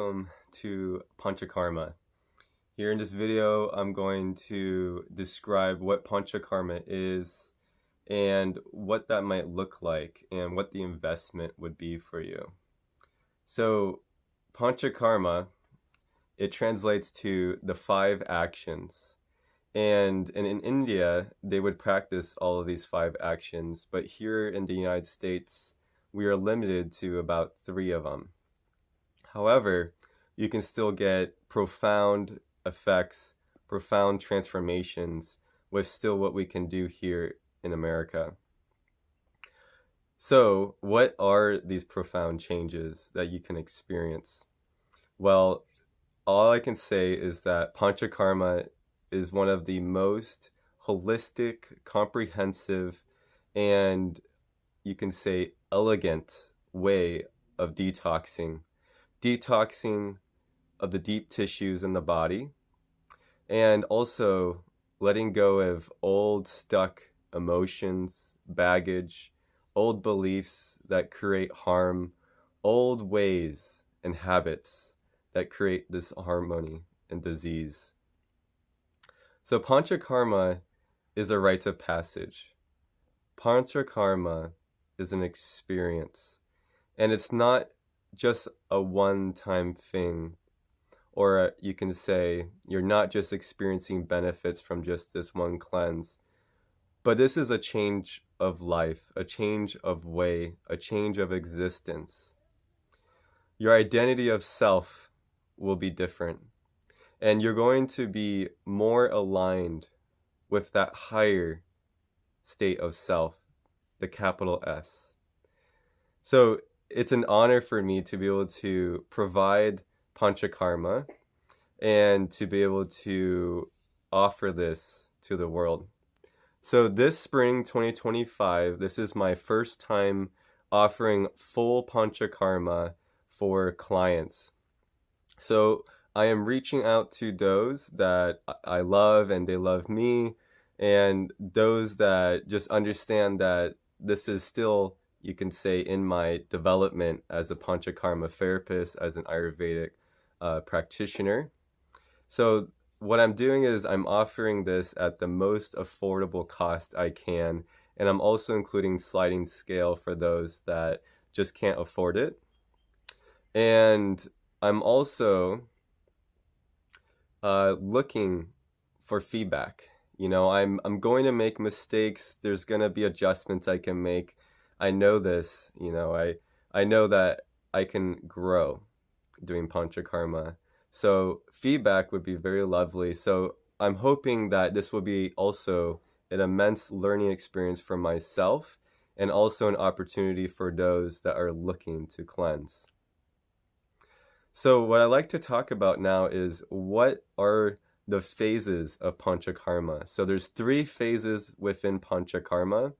welcome to PanchaKarma. Here in this video, I'm going to describe what PanchaKarma is and what that might look like and what the investment would be for you. So PanchaKarma, it translates to the 5 actions. And in India, they would practice all of these 5 actions, but here in the United States, we are limited to about 3 of them. However, you can still get profound effects, profound transformations with still what we can do here in America. So, what are these profound changes that you can experience? Well, all I can say is that PanchaKarma is one of the most holistic, comprehensive, and you can say elegant way of detoxing of the deep tissues in the body, and also letting go of old stuck emotions, baggage, old beliefs that create harm, old ways and habits that create disharmony and disease. So PanchaKarma is a rite of passage. PanchaKarma is an experience, and it's not just a one-time thing, or you can say you're not just experiencing benefits from just this one cleanse, but this is a change of life, a change of way, a change of existence. Your identity of self will be different, and you're going to be more aligned with that higher state of self, the capital S. So it's an honor for me to be able to provide PanchaKarma and to be able to offer this to the world. So this spring 2025, this is my first time offering full PanchaKarma for clients. So I am reaching out to those that I love and they love me, and those that just understand that this is still, you can say, in my development as a PanchaKarma therapist, as an Ayurvedic practitioner. So what I'm doing is I'm offering this at the most affordable cost I can, and I'm also including sliding scale for those that just can't afford it. And I'm also looking for feedback. You know, I'm going to make mistakes. There's going to be adjustments I can make. I know this, you know, I know that I can grow doing PanchaKarma. So feedback would be very lovely. So I'm hoping that this will be also an immense learning experience for myself, and also an opportunity for those that are looking to cleanse. So what I'd like to talk about now is what are the phases of PanchaKarma. So there's 3 phases within PanchaKarma.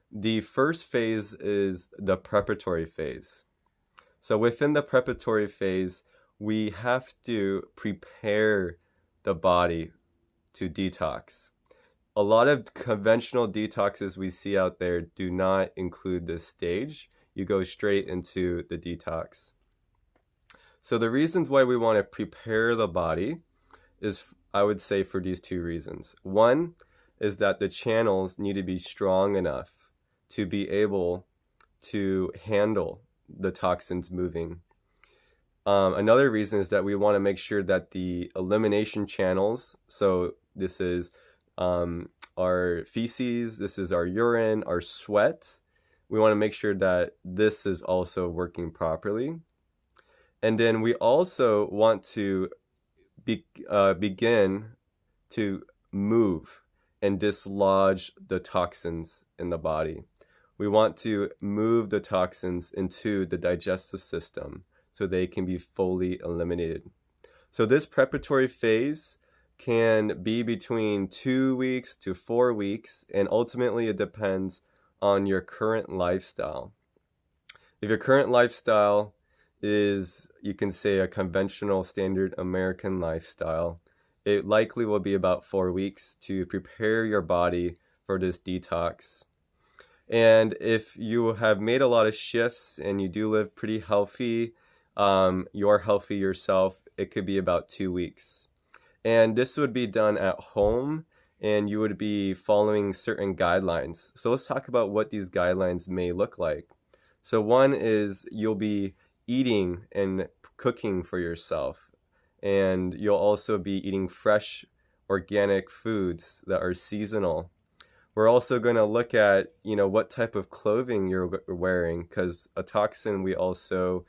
The first phase is the preparatory phase. So within the preparatory phase, we have to prepare the body to detox. A lot of conventional detoxes we see out there do not include this stage. You go straight into the detox. So the reasons why we want to prepare the body is, I would say, for these 2 reasons. One is that the channels need to be strong enough to be able to handle the toxins moving. Another reason is that we want to make sure that the elimination channels, so this is our feces, this is our urine, our sweat, we want to make sure that this is also working properly. And then we also want to begin to move and dislodge the toxins in the body. We want to move the toxins into the digestive system so they can be fully eliminated. So this preparatory phase can be between 2 weeks to 4 weeks, and ultimately it depends on your current lifestyle. If your current lifestyle is, you can say, a conventional standard American lifestyle, it likely will be about 4 weeks to prepare your body for this detox. And if you have made a lot of shifts and you do live pretty healthy, you're healthy yourself, it could be about 2 weeks. And this would be done at home, and you would be following certain guidelines. So let's talk about what these guidelines may look like. So one is you'll be eating and cooking for yourself, and you'll also be eating fresh organic foods that are seasonal. We're also going to look at, what type of clothing you're wearing, because a toxin we also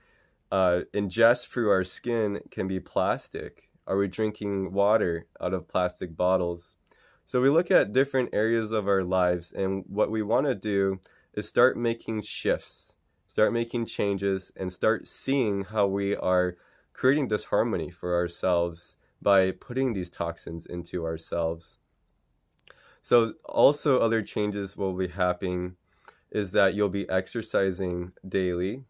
ingest through our skin can be plastic. Are we drinking water out of plastic bottles? So we look at different areas of our lives, and what we want to do is start making shifts, start making changes, and start seeing how we are creating disharmony for ourselves by putting these toxins into ourselves. So also other changes will be happening is that you'll be exercising daily.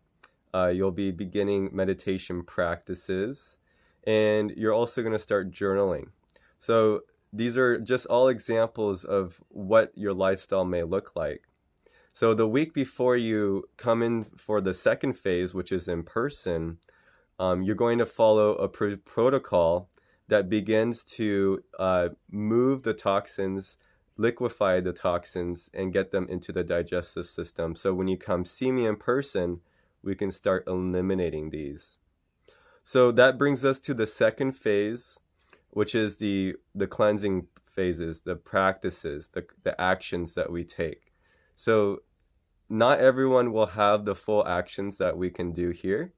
You'll be beginning meditation practices, and you're also going to start journaling. So these are just all examples of what your lifestyle may look like. So the week before you come in for the second phase, which is in person, you're going to follow a protocol that begins to move the toxins, liquefy the toxins, and get them into the digestive system. So when you come see me in person, we can start eliminating these. So that brings us to the second phase, which is the cleansing phases, the practices, the actions that we take. So not everyone will have the full actions that we can do here.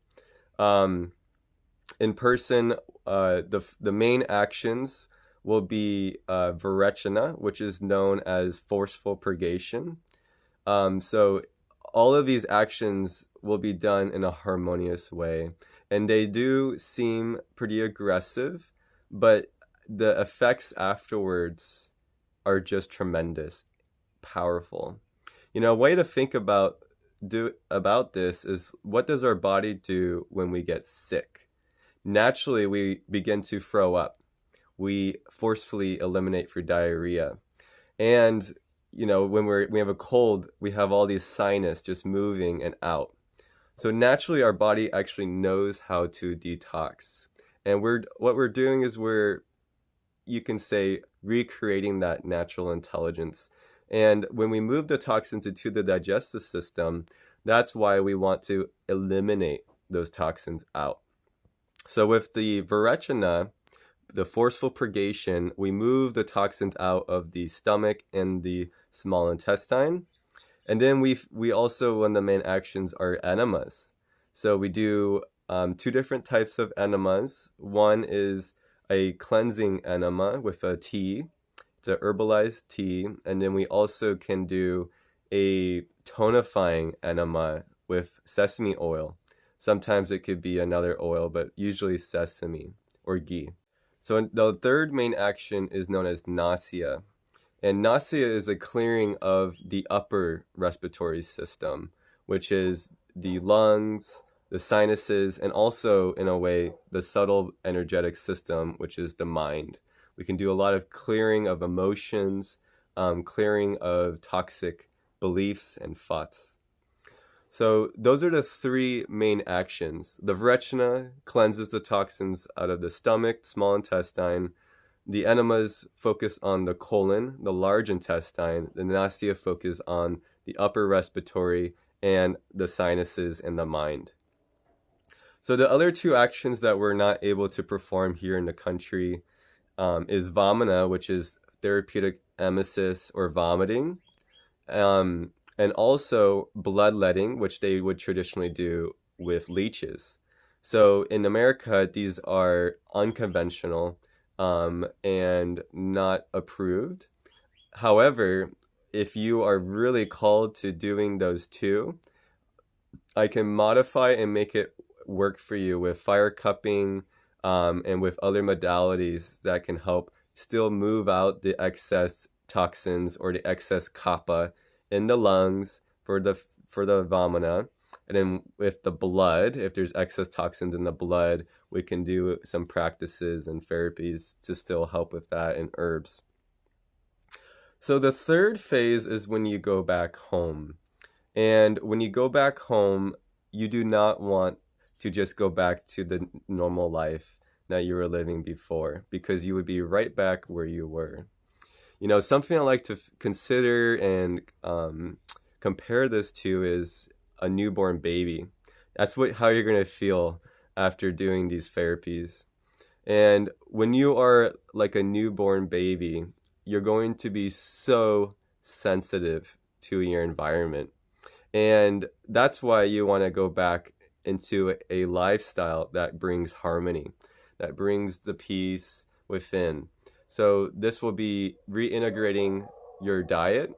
In person, the main actions will be Varechana, which is known as forceful purgation. So all of these actions will be done in a harmonious way, and they do seem pretty aggressive, but the effects afterwards are just tremendous, powerful. A way to think about this is, what does our body do when we get sick? Naturally, we begin to throw up. We forcefully eliminate through diarrhea. And when we have a cold, we have all these sinus just moving and out. So naturally, our body actually knows how to detox. And what we're doing is you can say, recreating that natural intelligence. And when we move the toxins into the digestive system, that's why we want to eliminate those toxins out. So with the Varechana, the forceful purgation, we move the toxins out of the stomach and the small intestine. And then we also, one of the main actions are enemas. So we do 2 different types of enemas. One is a cleansing enema with a tea. It's a herbalized tea. And then we also can do a tonifying enema with sesame oil. Sometimes it could be another oil, but usually sesame or ghee. So the third main action is known as nasya. And nasya is a clearing of the upper respiratory system, which is the lungs, the sinuses, and also, in a way, the subtle energetic system, which is the mind. We can do a lot of clearing of emotions, clearing of toxic beliefs and thoughts. So those are the 3 main actions. The Varechana cleanses the toxins out of the stomach, small intestine. The enemas focus on the colon, the large intestine. The nasya focus on the upper respiratory and the sinuses and the mind. So the other 2 actions that we're not able to perform here in the country is vamana, which is therapeutic emesis or vomiting. And also bloodletting, which they would traditionally do with leeches. So in America, these are unconventional and not approved. However, if you are really called to doing those 2, I can modify and make it work for you with fire cupping and with other modalities that can help still move out the excess toxins or the excess kapha in the lungs for the vamana. And then with the blood, if there's excess toxins in the blood, we can do some practices and therapies to still help with that, and herbs. So the third phase is when you go back home. And when you go back home, you do not want to just go back to the normal life that you were living before, because you would be right back where you were. Something I like to consider and compare this to is a newborn baby. That's how you're going to feel after doing these therapies. And when you are like a newborn baby, you're going to be so sensitive to your environment. And that's why you want to go back into a lifestyle that brings harmony, that brings the peace within. So this will be reintegrating your diet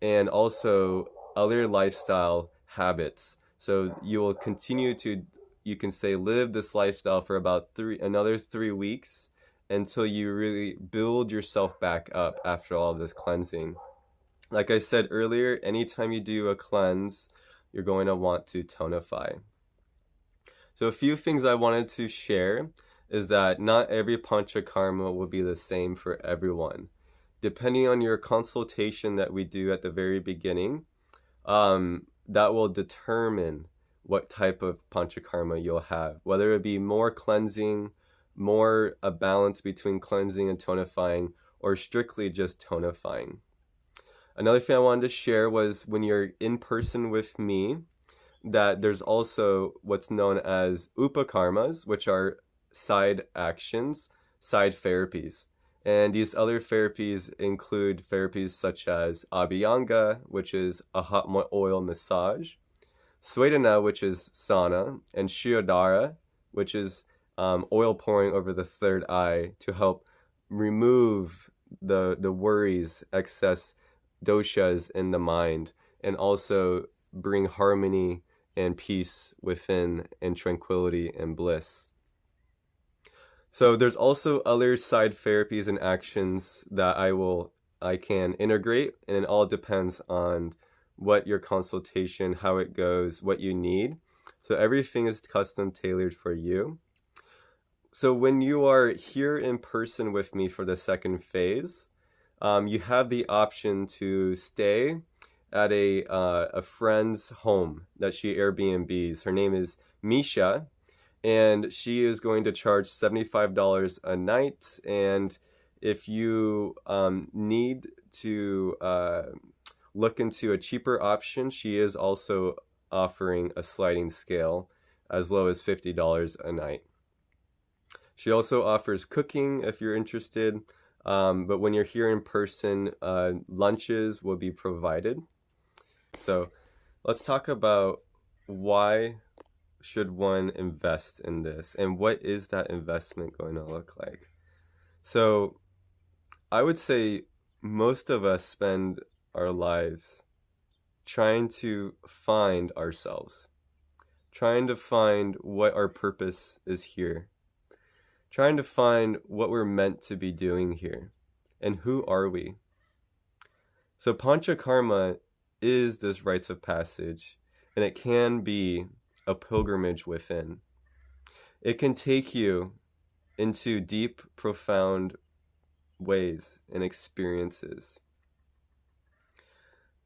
and also other lifestyle habits. So you will continue to, you can say, live this lifestyle for about another 3 weeks until you really build yourself back up after all of this cleansing. Like I said earlier, anytime you do a cleanse, you're going to want to tonify. So a few things I wanted to share is that not every PanchaKarma will be the same for everyone. Depending on your consultation that we do at the very beginning, that will determine what type of PanchaKarma you'll have, whether it be more cleansing, more a balance between cleansing and tonifying, or strictly just tonifying. Another thing I wanted to share was when you're in person with me, that there's also what's known as upakarmas, which are side actions, side therapies. And these other therapies include therapies such as abhyanga, which is a hot oil massage, swedana, which is sauna, and shiodhara, which is oil pouring over the third eye to help remove the worries, excess doshas in the mind, and also bring harmony and peace within, and tranquility and bliss. So there's also other side therapies and actions that I can integrate, and it all depends on what your consultation, how it goes, what you need. So everything is custom tailored for you. So when you are here in person with me for the second phase, you have the option to stay at a friend's home that she Airbnbs. Her name is Misha, and she is going to charge $75 a night. And if you need to look into a cheaper option, she is also offering a sliding scale as low as $50 a night. She also offers cooking if you're interested, but when you're here in person, lunches will be provided. So let's talk about why should one invest in this, and what is that investment going to look like? So I would say most of us spend our lives trying to find ourselves, trying to find what our purpose is here, trying to find what we're meant to be doing here, and who are we? So PanchaKarma is this rites of passage, and it can be a pilgrimage within. It can take you into deep, profound ways and experiences.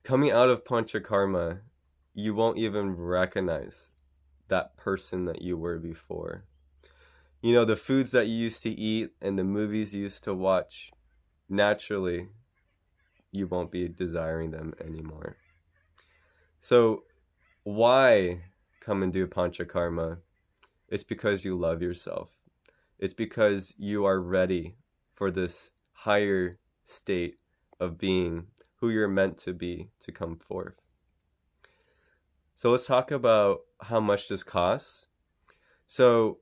Coming out of PanchaKarma, you won't even recognize that person that you were before. The foods that you used to eat and the movies you used to watch, naturally, you won't be desiring them anymore. So why come and do PanchaKarma? It's because you love yourself. It's because you are ready for this higher state of being who you're meant to be to come forth. So let's talk about how much this costs. So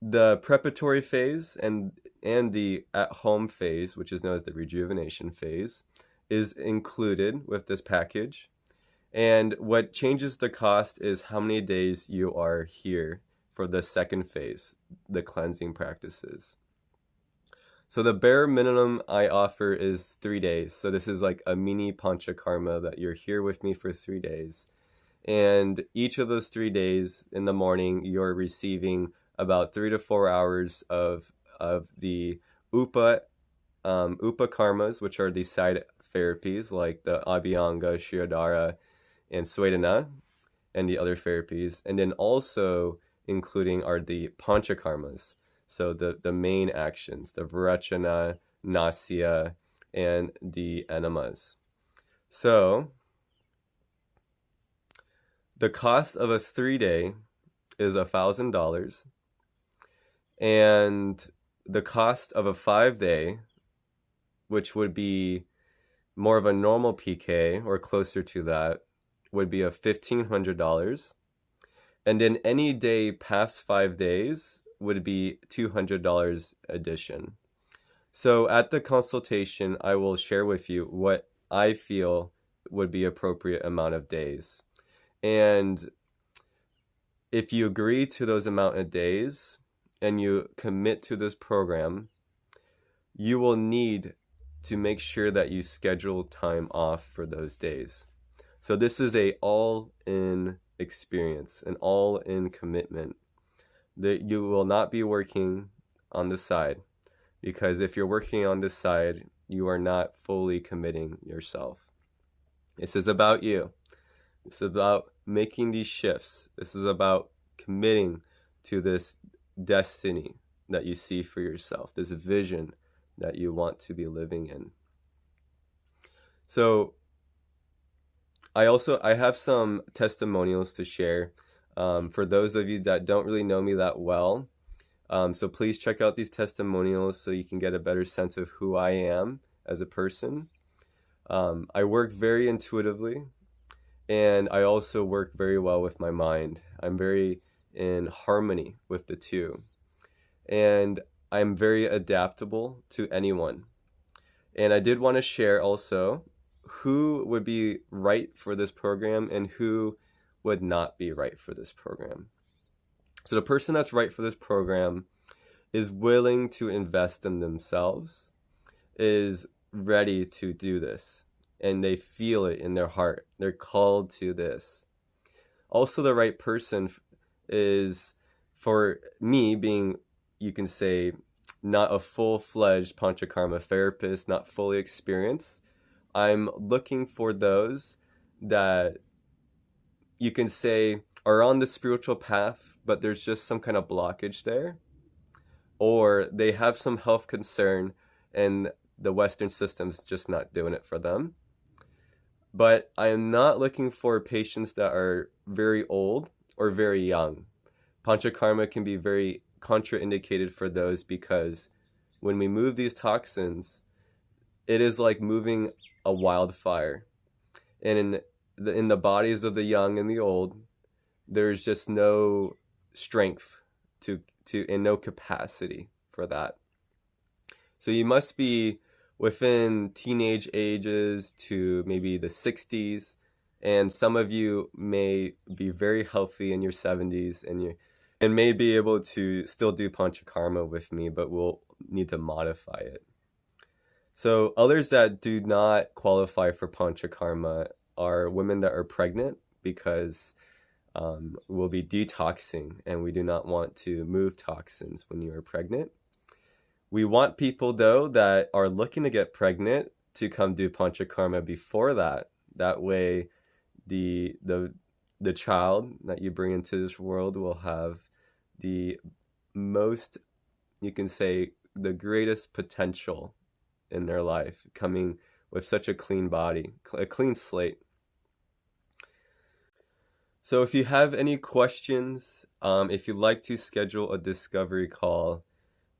the preparatory phase and the at-home phase, which is known as the rejuvenation phase, is included with this package. And what changes the cost is how many days you are here for the second phase, the cleansing practices. So the bare minimum I offer is 3 days. So this is like a mini PanchaKarma that you're here with me for 3 days. And each of those 3 days in the morning, you're receiving about 3 to 4 hours of the upakarmas, which are the side therapies like the abhyanga, shiodhara, and swedana, and the other therapies. And then also including are the PanchaKarmas. So the main actions, the Vrachana, Nasya, and the enemas. So the cost of a 3-day is $1,000, and the cost of a 5-day, which would be more of a normal PK or closer to that, would be $1,500. And then any day past 5 days would be $200 addition. So at the consultation, I will share with you what I feel would be appropriate amount of days. And if you agree to those amount of days and you commit to this program, you will need to make sure that you schedule time off for those days. So this is a all-in experience, an all-in commitment, that you will not be working on the side, because if you're working on this side, you are not fully committing yourself. This is about you. This is about making these shifts. This is about committing to this destiny that you see for yourself, this vision that you want to be living in. So I have some testimonials to share for those of you that don't really know me that well. So please check out these testimonials so you can get a better sense of who I am as a person. I work very intuitively, and I also work very well with my mind. I'm very in harmony with the two. And I'm very adaptable to anyone. And I did want to share also who would be right for this program and who would not be right for this program. So the person that's right for this program is willing to invest in themselves, is ready to do this, and they feel it in their heart. They're called to this. Also, the right person is, for me, being, you can say, not a full-fledged PanchaKarma therapist, not fully experienced. I'm looking for those that you can say are on the spiritual path, but there's just some kind of blockage there, or they have some health concern and the Western system's just not doing it for them. But I am not looking for patients that are very old or very young. PanchaKarma can be very contraindicated for those, because when we move these toxins, it is like moving a wildfire. And in the bodies of the young and the old, there's just no strength to and no capacity for that. So you must be within teenage ages to maybe the 60s, and some of you may be very healthy in your 70s, and may be able to still do PanchaKarma with me, but will need to modify it. So others that do not qualify for PanchaKarma are women that are pregnant, because we'll be detoxing, and we do not want to move toxins when you are pregnant. We want people, though, that are looking to get pregnant to come do PanchaKarma before that. That way, the child that you bring into this world will have the most, you can say, the greatest potential in their life, coming with such a clean body, a clean slate. So if you have any questions, if you'd like to schedule a discovery call,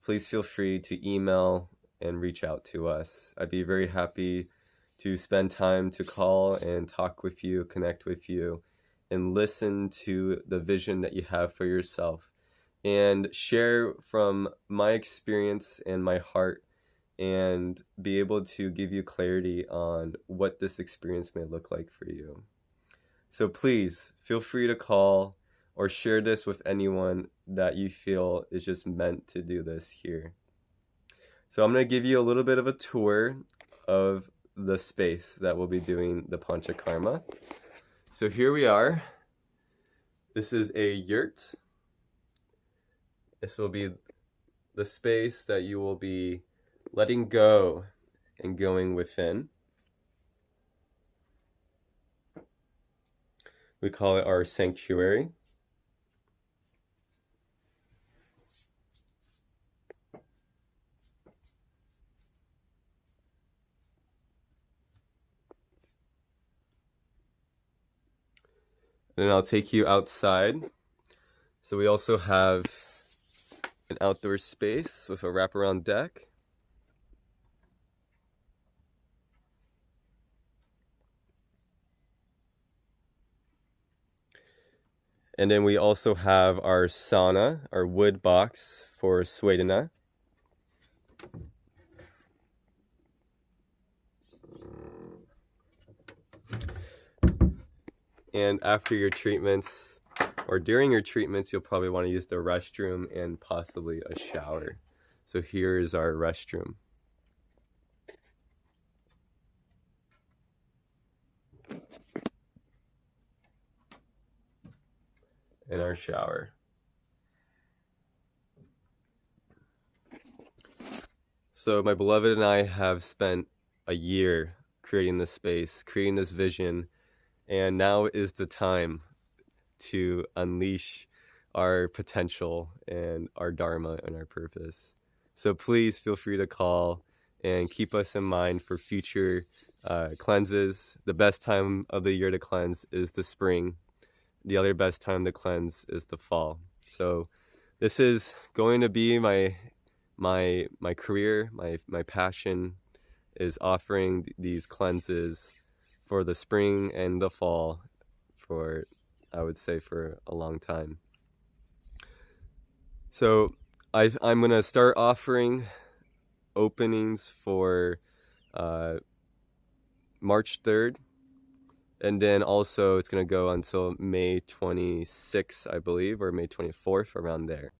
please feel free to email and reach out to us. I'd be very happy to spend time to call and talk with you, connect with you, and listen to the vision that you have for yourself, and share from my experience and my heart, and be able to give you clarity on what this experience may look like for you. So please feel free to call or share this with anyone that you feel is just meant to do this here. So I'm going to give you a little bit of a tour of the space that we'll be doing the PanchaKarma. So here we are. This is a yurt. This will be the space that you will be letting go and going within. We call it our sanctuary. And I'll take you outside. So we also have an outdoor space with a wraparound deck. And then we also have our sauna, our wood box for Swedena. And after your treatments, or during your treatments, you'll probably want to use the restroom and possibly a shower. So here is our restroom. And our shower. So my beloved and I have spent a year creating this space, creating this vision, and now is the time to unleash our potential and our dharma and our purpose. So please feel free to call and keep us in mind for future cleanses. The best time of the year to cleanse is the spring. The other best time to cleanse is the fall. So this is going to be my career, my passion is offering these cleanses for the spring and the fall for, I would say, for a long time. So I'm going to start offering openings for March 3rd. And then also it's going to go until May 26th, I believe, or May 24th, around there.